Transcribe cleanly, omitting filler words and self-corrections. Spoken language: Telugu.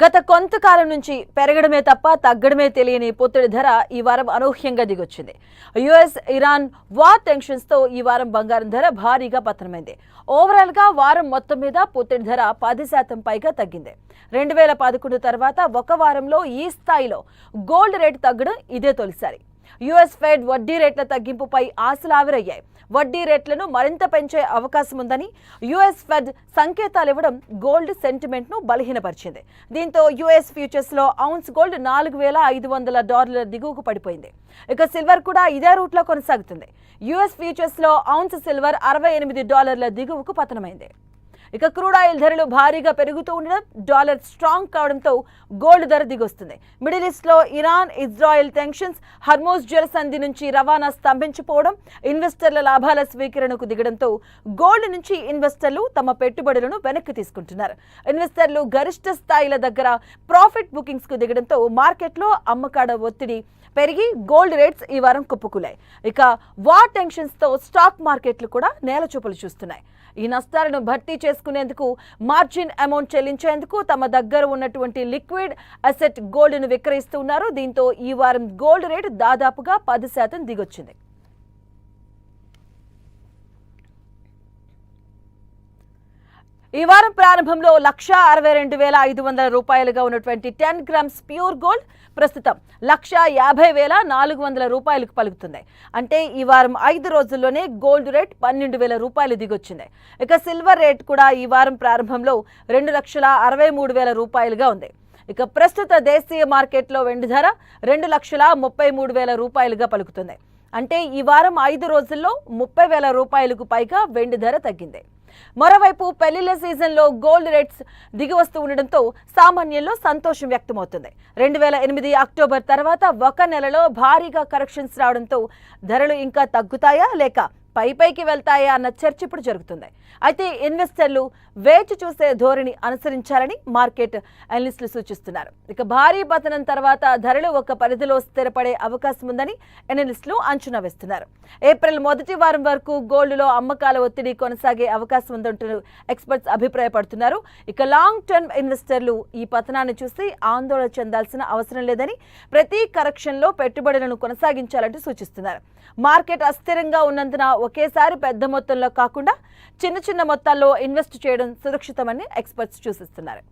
గత కొంతకాలం నుంచి పెరగడమే తప్ప తగ్గడమే తెలియని పొత్తిడి ధర ఈ వారం అనూహ్యంగా దిగొచ్చింది. యుఎస్ ఇరాన్ వార్ టెన్షన్స్ తో ఈ వారం బంగారం ధర భారీగా పతనమైంది. ఓవరాల్ గా వారం మొత్తం మీద పొత్తిడి ధర 10% పైగా తగ్గింది. 2011 తర్వాత ఒక వారంలో ఈ స్థాయిలో గోల్డ్ రేట్ తగ్గడం ఇదే తొలిసారి. యుఎస్ ఫెడ్ వడ్డీ రేట్ల తగ్గింపుపై ఆశలు ఆవిరయ్యాయి. వడ్డీ రేట్లను మరింత పెంచే అవకాశం ఉందని యుఎస్ ఫెడ్ సంకేతాలు ఇవ్వడం గోల్డ్ సెంటిమెంట్ ను బలహీనపరిచింది. దీంతో యుఎస్ ఫ్యూచర్స్ లో ఔన్స్ గోల్డ్ $4,500 దిగువకు పడిపోయింది. ఇక సిల్వర్ కూడా ఇదే రూట్ లో కొనసాగుతుంది. యుఎస్ ఫ్యూచర్స్ లో ఔన్స్ సిల్వర్ $68 దిగువకు పతనమైంది. ఇక క్రూడ్ ఆయిల్ ధరలు భారీగా పెరుగుతూ ఉండడం, డాలర్ స్ట్రాంగ్ కావడంతో గోల్డ్ ధర దిగొస్తుంది. మిడిల్ ఈస్ట్ లో ఇరాన్ ఇజ్రాయెల్ టెన్షన్స్, హర్మోజ్ జలసంధి నుంచి రవాణా స్తంభించిపోవడం, ఇన్వెస్టర్ల లాభాల స్వీకరణకు దిగడంతో గోల్డ్ నుంచి ఇన్వెస్టర్లు తమ పెట్టుబడులను వెనక్కి తీసుకుంటున్నారు. ఇన్వెస్టర్లు గరిష్ట స్థాయిల దగ్గర ప్రాఫిట్ బుకింగ్స్ కు దిగడంతో మార్కెట్లో అమ్మకాడ ఒత్తిడి పెరిగి గోల్డ్ రేట్స్ ఈ వారం కుప్పకూలాయి. ఇక వార్ టెన్షన్స్ తో స్టాక్ మార్కెట్లు కూడా నేలచూపులు చూస్తున్నాయి. ఈ నష్టాలను భర్తీ చేసుకునేందుకు మార్జిన్ అమౌంట్ చెల్లించేందుకు తమ దగ్గర ఉన్నటువంటి లిక్విడ్ అసెట్ గోల్డ్ ను విక్రయిస్తున్నారు. దీంతో ఈ వారం గోల్డ్ రేటు దాదాపుగా 10% దిగొచ్చింది. ఈ వారం ప్రారంభంలో $1,62,500 ఉన్నటువంటి 10 గ్రామ్స్ ప్యూర్ గోల్డ్ ప్రస్తుతం $1,50,400 పలుకుతుంది. అంటే ఈ వారం 5 రోజుల్లోనే గోల్డ్ రేట్ $12,000 దిగొచ్చింది. ఇక సిల్వర్ రేట్ కూడా ఈ వారం ప్రారంభంలో $2,63,000 ఉంది. ఇక ప్రస్తుత దేశీయ మార్కెట్లో వెండి ధర $2,33,000 పలుకుతుంది. అంటే ఈ వారం 5 రోజుల్లో $30,000 పైగా వెండి ధర తగ్గింది. మరోవైపు పెళ్లిళ్ల సీజన్లో గోల్డ్ రేట్స్ దిగివస్తూ ఉండడంతో సామాన్యుల్లో సంతోషం వ్యక్తమవుతుంది. 2008 అక్టోబర్ తర్వాత ఒక నెలలో భారీగా కరెక్షన్స్ రావడంతో ధరలు ఇంకా తగ్గుతాయా లేక పైకి వెళ్తాయా అన్న చర్చ ఇప్పుడు జరుగుతుంది. అయితే ఇన్వెస్టర్లు వేచి చూసే ధోరణి అనుసరించాలని మార్కెట్ అనలిస్టులు సూచిస్తున్నారు. ఇక భారీ పతనం తర్వాత ధరలు ఒక పరిధిలో స్థిరపడే అవకాశం ఉందని అనలిస్టులు అంచనా వేస్తున్నారు. ఏప్రిల్ మొదటి వారం వరకు గోల్డ్లో అమ్మకాల ఒత్తిడి కొనసాగే అవకాశం ఉందంటూ ఎక్స్పర్ట్స్ అభిప్రాయపడుతున్నారు. ఇక లాంగ్ టర్మ్ ఇన్వెస్టర్లు ఈ పతనాన్ని చూసి ఆందోళన చెందాల్సిన అవసరం లేదని, ప్రతి కరెక్షన్లో పెట్టుబడులను కొనసాగించాలంటూ సూచిస్తున్నారు. మార్కెట్ అస్థిరంగా ఉన్నందున ఒకేసారి పెద్ద మొత్తంలో కాకుండా చిన్న చిన్న మొత్తాల్లో ఇన్వెస్ట్ చేయడం సురక్షితమని ఎక్స్పర్ట్స్ సూచిస్తున్నారు.